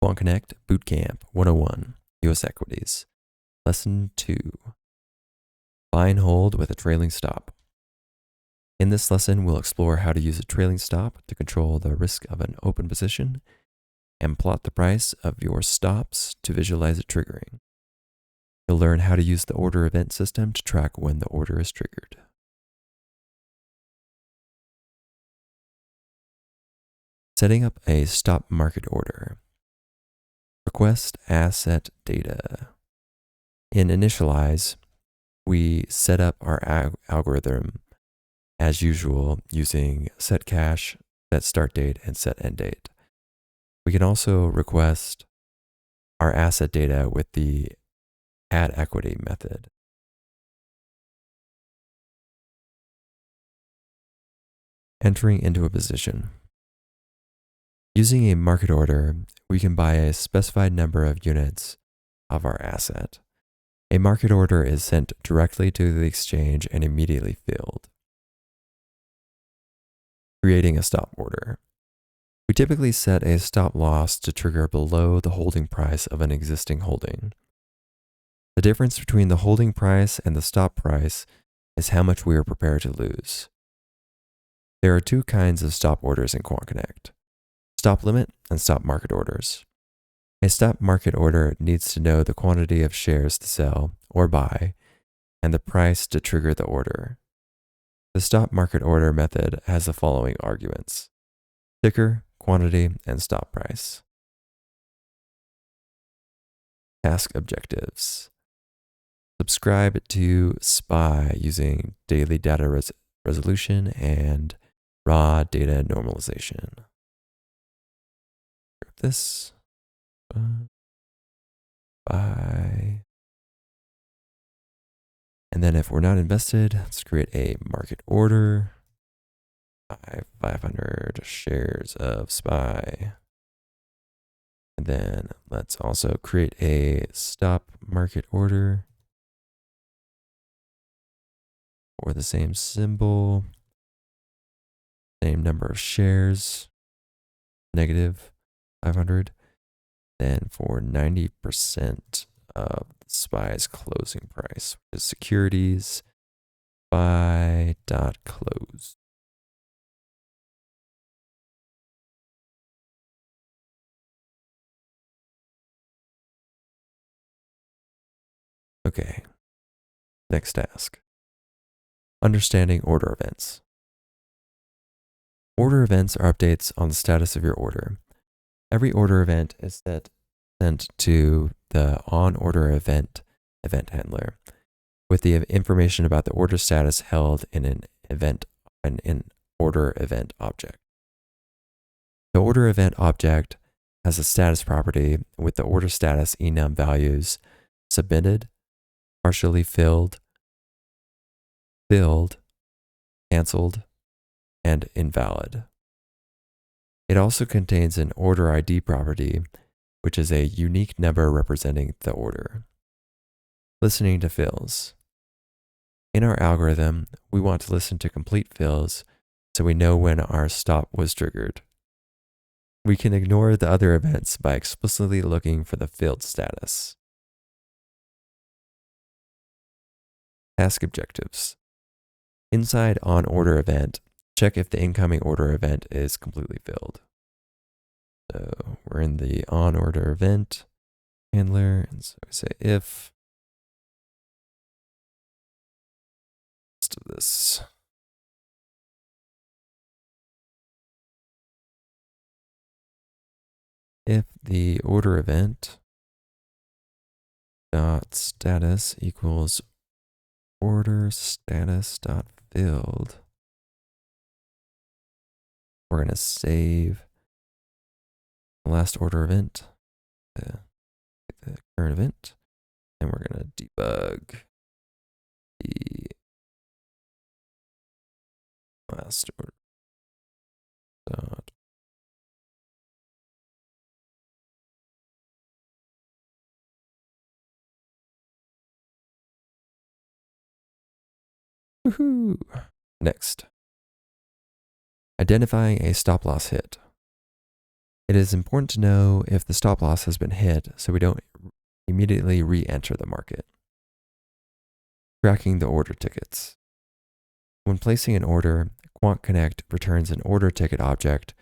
QuantConnect Bootcamp 101 US Equities. Lesson 2. Buy and hold with a trailing stop. In this lesson, we'll explore how to use a trailing stop to control the risk of an open position and plot the price of your stops to visualize it triggering. You'll learn how to use the order event system to track when the order is triggered. Setting up a stop market order. Request asset data. In Initialize, we set up our algorithm as usual using set cache, set start date, and set end date. We can also request our asset data with the add equity method. Entering into a position. Using a market order, we can buy a specified number of units of our asset. A market order is sent directly to the exchange and immediately filled. Creating a stop order. We typically set a stop loss to trigger below the holding price of an existing holding. The difference between the holding price and the stop price is how much we are prepared to lose. There are two kinds of stop orders in QuantConnect: stop limit and stop market orders. A stop market order needs to know the quantity of shares to sell or buy and the price to trigger the order. The stop market order method has the following arguments: ticker, quantity, and stop price. Task objectives. Subscribe to SPY using daily data resolution and raw data normalization. This buy. And then if we're not invested, let's create a market order. 500 shares of SPY. And then let's also create a stop market order for the same symbol, same number of shares, negative 500. Then for 90% of SPY's closing price, which is securities SPY.close. Okay, next task. Understanding order events. Order events are updates on the status of your order. Every order event is sent to the on-order event handler with the information about the order status held in an order event object. The order event object has a status property with the order status enum values submitted, partially filled, canceled, and invalid. It also contains an order ID property, which is a unique number representing the order. Listening to fills. In our algorithm, we want to listen to complete fills so we know when our stop was triggered. We can ignore the other events by explicitly looking for the filled status. Task objectives. Inside on-order event, check if the incoming order event is completely filled. So we're in the on-order event handler, and so we say if rest of this. If the order event dot status equals order status dot filled, we're going to save the last order event, the current event, and we're going to debug the last order dot. Woohoo! Next, identifying a stop loss hit. It is important to know if the stop loss has been hit so we don't immediately re-enter the market. Tracking the order tickets. When placing an order, QuantConnect returns an order ticket object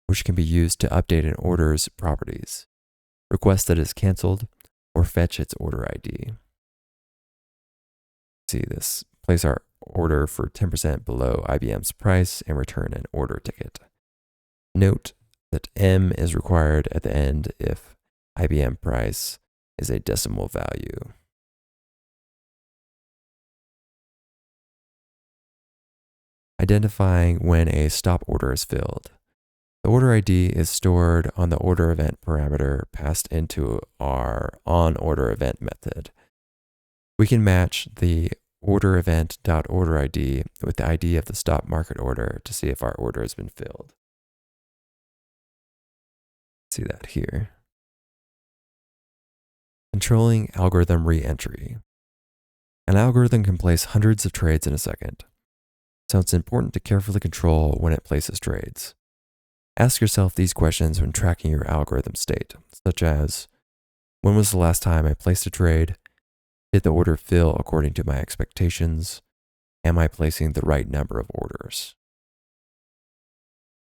which can be used to update an order's properties, request that is canceled, or fetch its order ID. See this. Place our order for 10% below IBM's price and return an order ticket. Note that M is required at the end if IBM price is a decimal value. Identifying when a stop order is filled. The order ID is stored on the order event parameter passed into our onOrderEvent method. We can match the orderEvent.orderID with the ID of the stop market order to see if our order has been filled. See that here. Controlling algorithm re-entry. An algorithm can place hundreds of trades in a second, so it's important to carefully control when it places trades. Ask yourself these questions when tracking your algorithm state, such as, when was the last time I placed a trade? Did the order fill according to my expectations? Am I placing the right number of orders?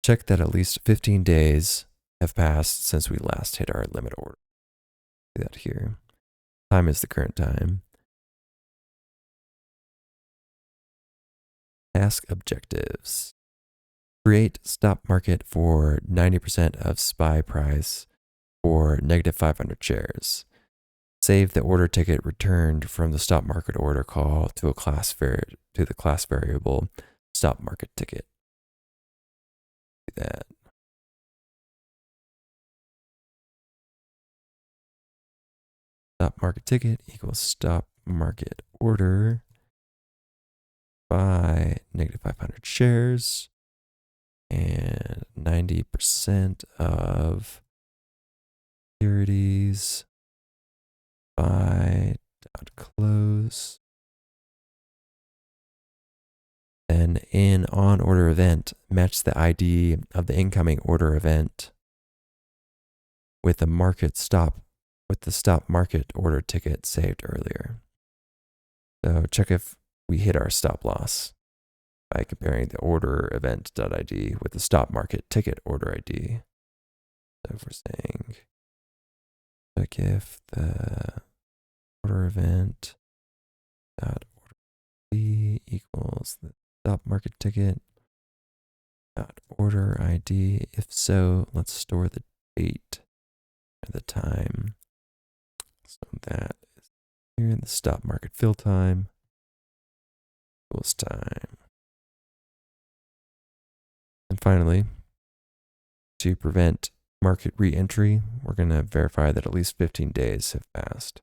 Check that at least 15 days have passed since we last hit our limit order. See that here. Time is the current time. Task objectives. Create stop market for 90% of SPY price for negative 500 shares. Save the order ticket returned from the stop market order call to the class variable stop market ticket. Do that. Stop market ticket equals stop market order by negative 500 shares and 90% of securities by close. Then in on order event, match the ID of the incoming order event with the stop market order ticket saved earlier. So check if we hit our stop loss by comparing the order event.id with the stop market ticket order ID. So if we're saying, check if the order event dot order ID equals the stop market ticket dot order ID. If so, let's store the date and the time. So that is here in the stop market fill time equals time. And finally, to prevent market re-entry, we're going to verify that at least 15 days have passed.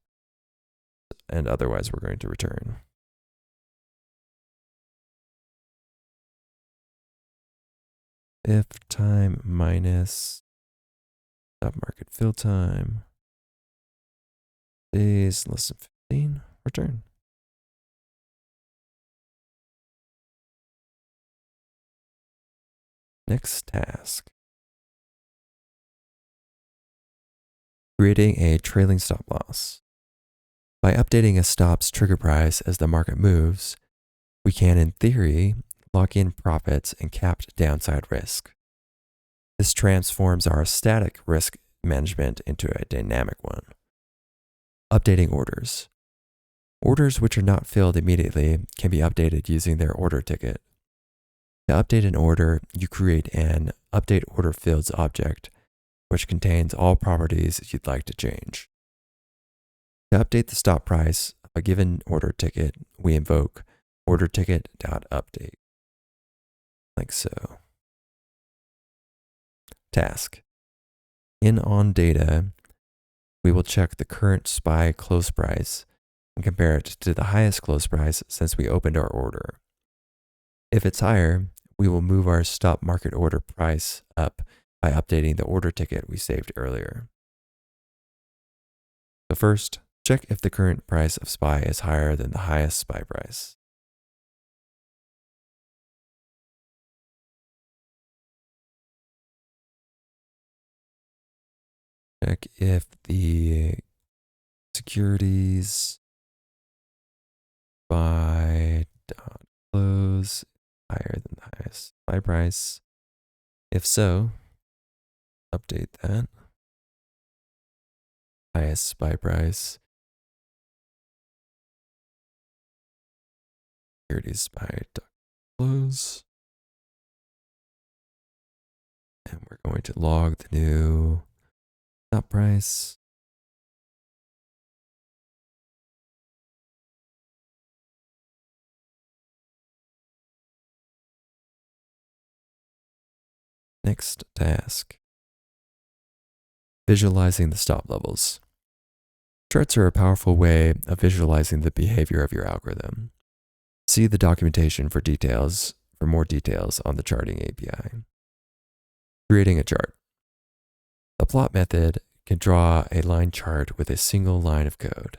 And otherwise, we're going to return. If time minus stop market fill time days less than 15, return. Next task. Creating a trailing stop loss. By updating a stop's trigger price as the market moves, we can, in theory, lock in profits and capped downside risk. This transforms our static risk management into a dynamic one. Updating orders. Orders which are not filled immediately can be updated using their order ticket. To update an order, you create an update order fields object, which contains all properties you'd like to change. To update the stop price of a given order ticket, we invoke orderTicket.update, like so. Task. In on data, we will check the current SPY close price and compare it to the highest close price since we opened our order. If it's higher, we will move our stop market order price up by updating the order ticket we saved earlier. So first, check if the current price of SPY is higher than the highest SPY price. check if the securities buy dot close higher than the highest buy price. If so, update that. Highest buy price. Securities buy dot close. And we're going to log the new stop price. Next task. Visualizing the stop levels. Charts are a powerful way of visualizing the behavior of your algorithm. See the documentation for more details on the charting API. Creating a chart. The plot method can draw a line chart with a single line of code.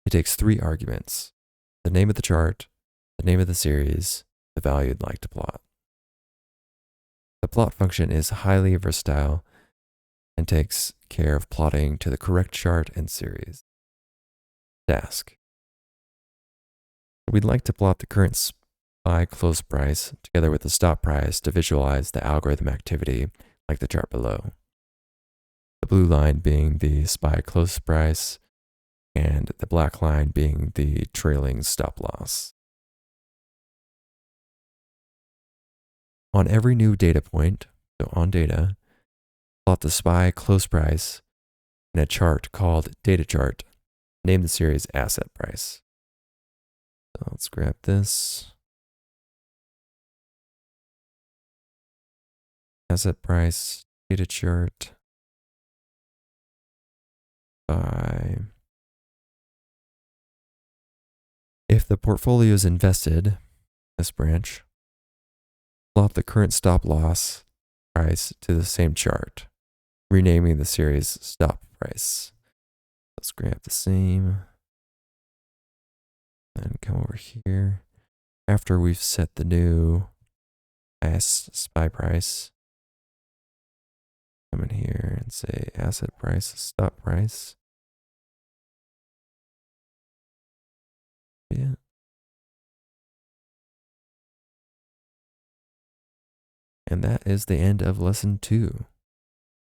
It takes 3 arguments: the name of the chart, the name of the series, the value you'd like to plot. The plot function is highly versatile and takes care of plotting to the correct chart and series. Task. We'd like to plot the current SPY close price together with the stop price to visualize the algorithm activity like the chart below. The blue line being the SPY close price and the black line being the trailing stop loss. On every new data point, so on data, plot the SPY close price in a chart called data chart. Name the series asset price. So let's grab this. Asset price, data chart, SPY. If the portfolio is invested, this branch, plot the current stop loss price to the same chart, renaming the series stop price. Let's grab the same and come over here. After we've set the new SPY price, come in here and say asset price, stop price. Yeah. And that is the end of lesson 2.